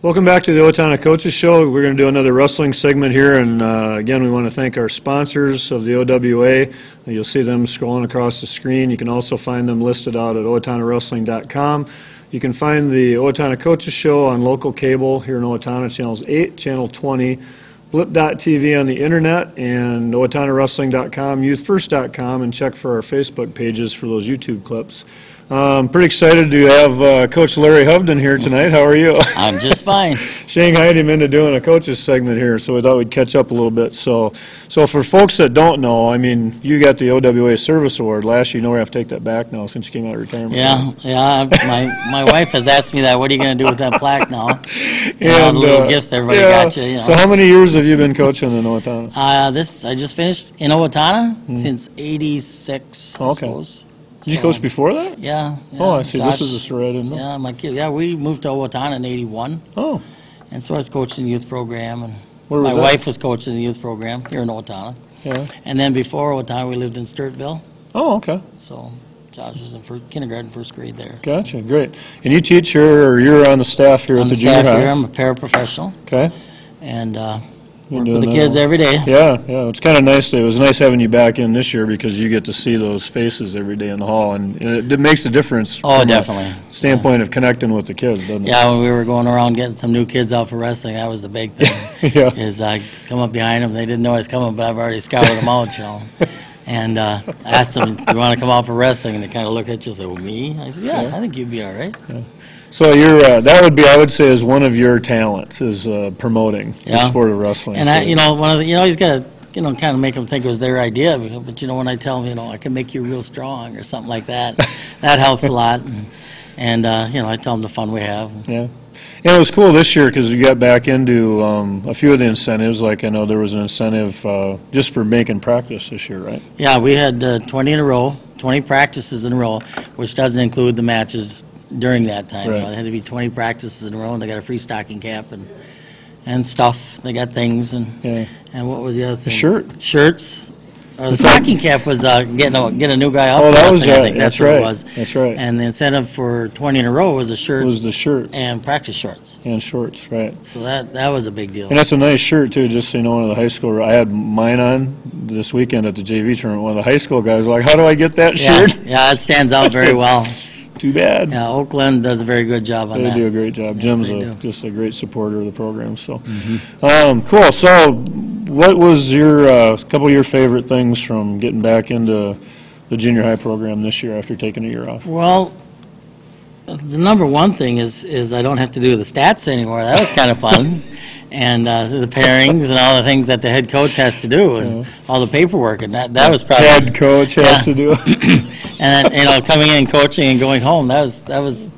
Welcome back to the Owatonna Coaches Show. We're going to do another wrestling segment here, and again, we want to thank our sponsors of the OWA. You'll see them scrolling across the screen. You can also find them listed out at OwatonnaWrestling.com. You can find the Owatonna Coaches Show on local cable here in Owatonna, channels 8, channel 20, blip.tv on the internet, and OwatonnaWrestling.com, YouthFirst.com, and check for our Facebook pages for those YouTube clips. Pretty excited to have Coach Larry Hovden here tonight. How are you? I'm just fine. Shanghaied him into doing a coaches segment here, so we thought we'd catch up a little bit. So for folks that don't know, I mean, you got the OWA Service Award last year. You know we have to take that back now since you came out of retirement. Yeah. My wife has asked me that. What are you going to do with that plaque now? And the little gifts everybody got you. You know. So how many years have you been coaching in Owatonna? I just finished in Owatonna since '86. I suppose. Did you coach before that? Yeah. Oh, I see. Josh, this is a story I didn't know. Yeah, my kid. Yeah, we moved to Owatonna in '81. Oh. And so I was coaching the youth program, and where was my that? wife was coaching the youth program here in Owatonna. Yeah. And then before Owatonna, we lived in Sturtville. Oh, okay. So Josh was in kindergarten, first grade there. Gotcha, great. And you teach here, or you're on the staff here at the junior high? On the staff here. I'm a paraprofessional. Okay. And work with the kids every day. Yeah. It's kind of nice. It was nice having you back in this year because you get to see those faces every day in the hall, and it makes a difference. Oh, definitely. Standpoint of connecting with the kids, doesn't it? Yeah, when we were going around getting some new kids out for wrestling, that was the big thing. Yeah. Is I come up behind them, they didn't know I was coming, but I've already scouted them out, you know. And asked them, "Do you want to come out for wrestling?" And they kind of look at you and say, "Well, me?" I said, "Yeah, I think you'd be all right." Yeah. So you're that would be, I would say, is one of your talents is promoting the sport of wrestling. And so he's got to kind of make them think it was their idea. But when I tell them, I can make you real strong or something like that, that helps a lot. And I tell them the fun we have. Yeah. And it was cool this year because we got back into a few of the incentives. Like I know there was an incentive just for making practice this year, right? Yeah, we had 20 in a row, 20 practices in a row, which doesn't include the matches during that time. Right. There had to be 20 practices in a row, and they got a free stocking cap and stuff. They got things, and what was the other thing? Shirts. Or the stocking cap was get a new guy out. Oh, that was I think that's right. what it was. That's right. And the incentive for 20 in a row was a shirt. Was the shirt and practice shorts. And shorts, right? So that was a big deal. And that's a nice shirt too. Just so you know, one of the high school. I had mine on this weekend at the JV tournament. One of the high school guys was like, "How do I get that shirt?" Yeah, it stands out very well. Too bad. Yeah, Oakland does a very good job on that. They do a great job. Yes, Jim's just a great supporter of the program. So, cool. So, what was your couple of your favorite things from getting back into the junior high program this year after taking a year off? Well, the number one thing is I don't have to do the stats anymore. That was kind of fun. And the pairings and all the things that the head coach has to do, and all the paperwork, and that was probably head coach has to do. And then, coming in, coaching, and going home, that was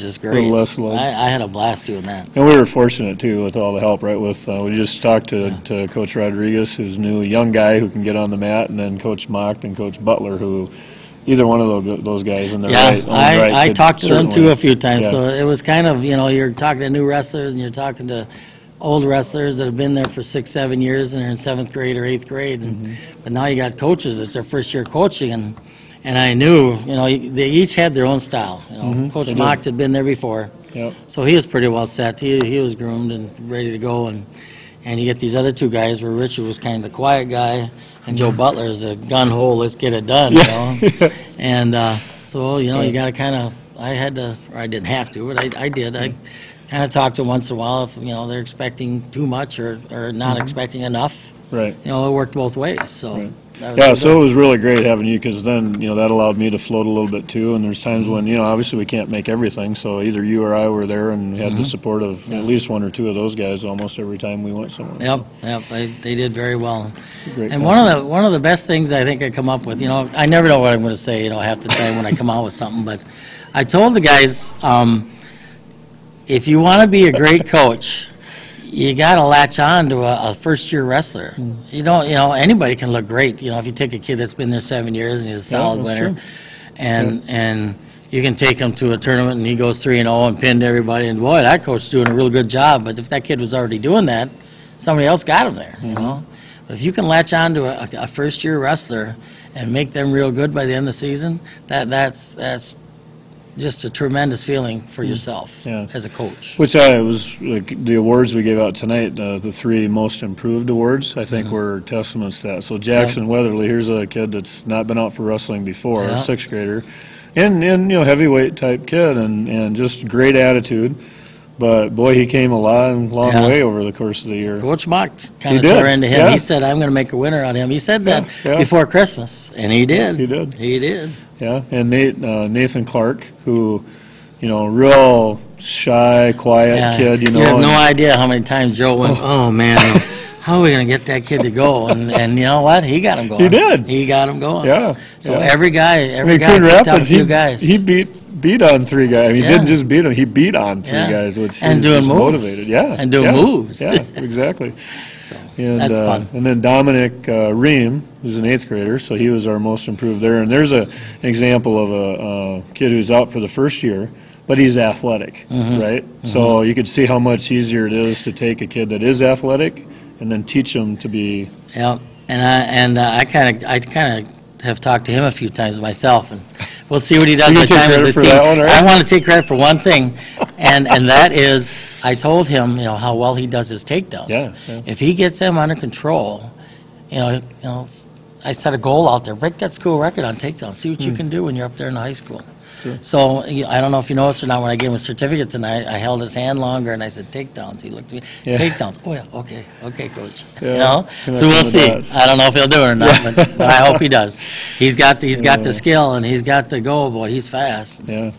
just great. Less load. I had a blast doing that. And we were fortunate too with all the help, right? With we just talked to Coach Rodriguez, who's new, a young guy who can get on the mat, and then Coach Mock and Coach Butler, who either one of those guys in the I talked to them too a few times. Yeah. So it was kind of you're talking to new wrestlers and you're talking to old wrestlers that have been there for 6-7 years and they're in 7th grade or 8th grade, but now you got coaches. It's their first year coaching, and I knew they each had their own style. Coach Mock had been there before, so he was pretty well set. He was groomed and ready to go, and you get these other two guys where Richard was kind of the quiet guy, and Joe Butler is the gun hole. Let's get it done, And so you got to kind of. I didn't have to, but I did. I kind of talk to them once in a while if they're expecting too much or not expecting enough. Right. It worked both ways. So so it was really great having you because then that allowed me to float a little bit too. And there's times when obviously we can't make everything, so either you or I were there and had the support of at least one or two of those guys almost every time we went somewhere. Yep. They did very well. Great and one of the best things I think I come up with, I never know what I'm going to say, half the time when I come out with something, but I told the guys. If you want to be a great coach, you got to latch on to a first-year wrestler. You don't, anybody can look great. If you take a kid that's been there 7 years and he's a solid winner, true. and you can take him to a tournament and he goes 3-0 and pinned everybody, and boy, that coach's doing a real good job. But if that kid was already doing that, somebody else got him there. But if you can latch on to a first-year wrestler and make them real good by the end of the season, that's just a tremendous feeling for yourself as a coach. Which was like the awards we gave out tonight, the 3 most improved awards, I think were testaments to that. So Jackson Weatherly, here's a kid that's not been out for wrestling before, a 6th grader, and you know, heavyweight type kid, and just great attitude. But boy, he came a long way over the course of the year. Coach Mock kind of tore into him. He said, "I'm going to make a winner out of him." He said that before Christmas, and he did. He did. He did. Yeah, and Nathan Clark, who, you know, real shy, quiet kid. You know, you have no idea how many times Joe went, "Oh man, how are we going to get that kid to go?" And you know what? He got him going. He did. He got him going. Yeah. So every guy Coon picked out a Rapids, few guys. He beat on 3 guys. I mean, he didn't just beat them; he beat on 3 guys, which and doing was moves. Motivated. Yeah, and doing moves. Yeah, exactly. So And, that's fun. And then Dominic Ream, who's an 8th grader, so he was our most improved there. And there's an example of a kid who's out for the first year, but he's athletic, right? So you could see how much easier it is to take a kid that is athletic and then teach him to be. Yeah, and I kind of have talked to him a few times myself, and we'll see what he does by the time of the season. I want to take credit for one thing, and that is I told him, you know, how well he does his takedowns. Yeah. If he gets them under control, you know, I set a goal out there: break that school record on takedowns. See what you can do when you're up there in high school. Sure. So I don't know if you noticed or not, when I gave him a certificate tonight, I held his hand longer and I said, "Takedowns." He looked at me, "Takedowns." Oh yeah, okay, coach. Yeah. You know, so we'll see. I don't know if he'll do it or not, but I hope he does. He's got the skill and he's got the go. Boy, he's fast. Yeah.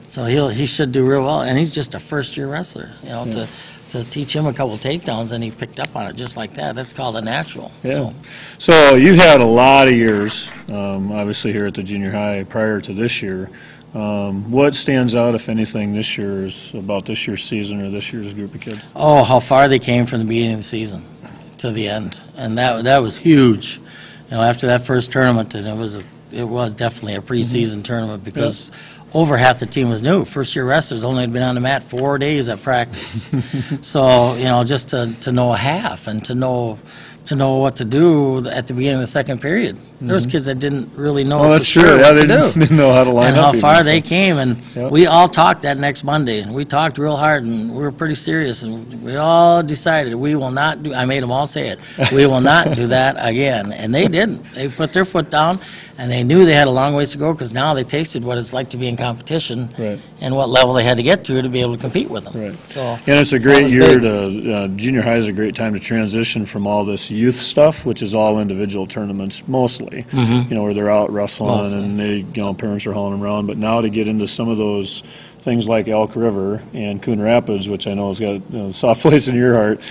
So he should do real well, and he's just a first-year wrestler. You know, to teach him a couple takedowns, and he picked up on it just like that. That's called a natural. Yeah. So you've had a lot of years, obviously, here at the junior high prior to this year. What stands out, if anything, this year is about this year's season or this year's group of kids? Oh, how far they came from the beginning of the season to the end, and that was huge. You know, after that first tournament, and it was definitely a preseason tournament because over half the team was new. First-year wrestlers only had been on the mat 4 days at practice. So, you know, just to know a half and to know what to do at the beginning of the second period. There was kids that didn't really know what to do. Didn't know how to line up. up. And how far they came. And we all talked that next Monday. And we talked real hard, and we were pretty serious. And we all decided we will not do, I made them all say it, we will not do that again. And they didn't. They put their foot down, and they knew they had a long ways to go because now they tasted what it's like to be in competition and what level they had to get to be able to compete with them. Right. So, and it's a great year to, junior high is a great time to transition from all this youth stuff, which is all individual tournaments mostly, you know, where they're out wrestling and they, you know, parents are hauling them around. But now to get into some of those things like Elk River and Coon Rapids, which I know has got a soft place in your heart,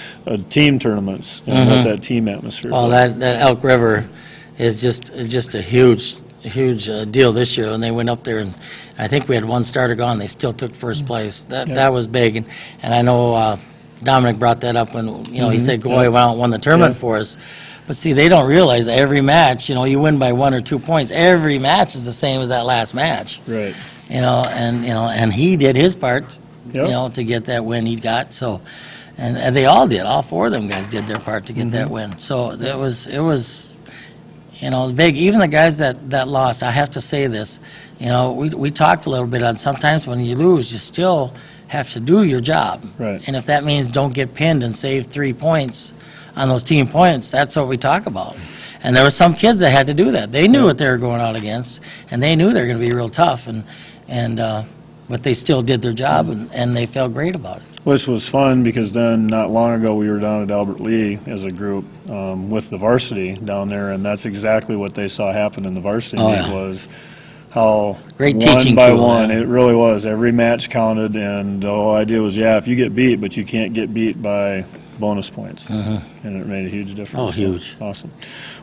team tournaments, and what that team atmosphere is like. That Elk River is just a huge deal this year, and they went up there, and I think we had one starter gone. They still took first place. That was big, and I know Dominic brought that up when he said Goy went out and won the tournament for us. But see, they don't realize that every match, you win by 1 or 2 points. Every match is the same as that last match. Right. And he did his part, to get that win he got. So, and they all did. All 4 of them guys did their part to get that win. So it was big. Even the guys that lost, I have to say this, we talked a little bit on sometimes when you lose, you still have to do your job. Right. And if that means don't get pinned and save 3 points on those team points, that's what we talk about. And there were some kids that had to do that. They knew what they were going out against, and they knew they were going to be real tough, but they still did their job, and they felt great about it. Which was fun because then not long ago we were down at Albert Lee as a group with the varsity down there, and that's exactly what they saw happen in the varsity meet was how great one teaching by tool, one, it really was. Every match counted, and the whole idea was, if you get beat, but you can't get beat by bonus points. And it made a huge difference. Oh, huge. Awesome.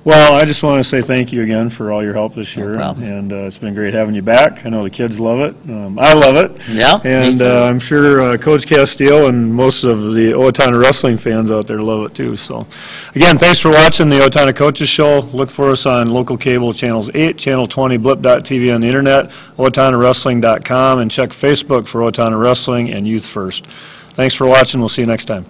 Well, I just want to say thank you again for all your help this year. No problem. And it's been great having you back. I know the kids love it. I love it. Yeah. And I'm sure Coach Castile and most of the Owatonna wrestling fans out there love it too. So, again, thanks for watching the Owatonna Coaches Show. Look for us on local cable channels 8, channel 20, blip.tv on the internet, OwatonnaWrestling.com, and check Facebook for Owatonna Wrestling and Youth First. Thanks for watching. We'll see you next time.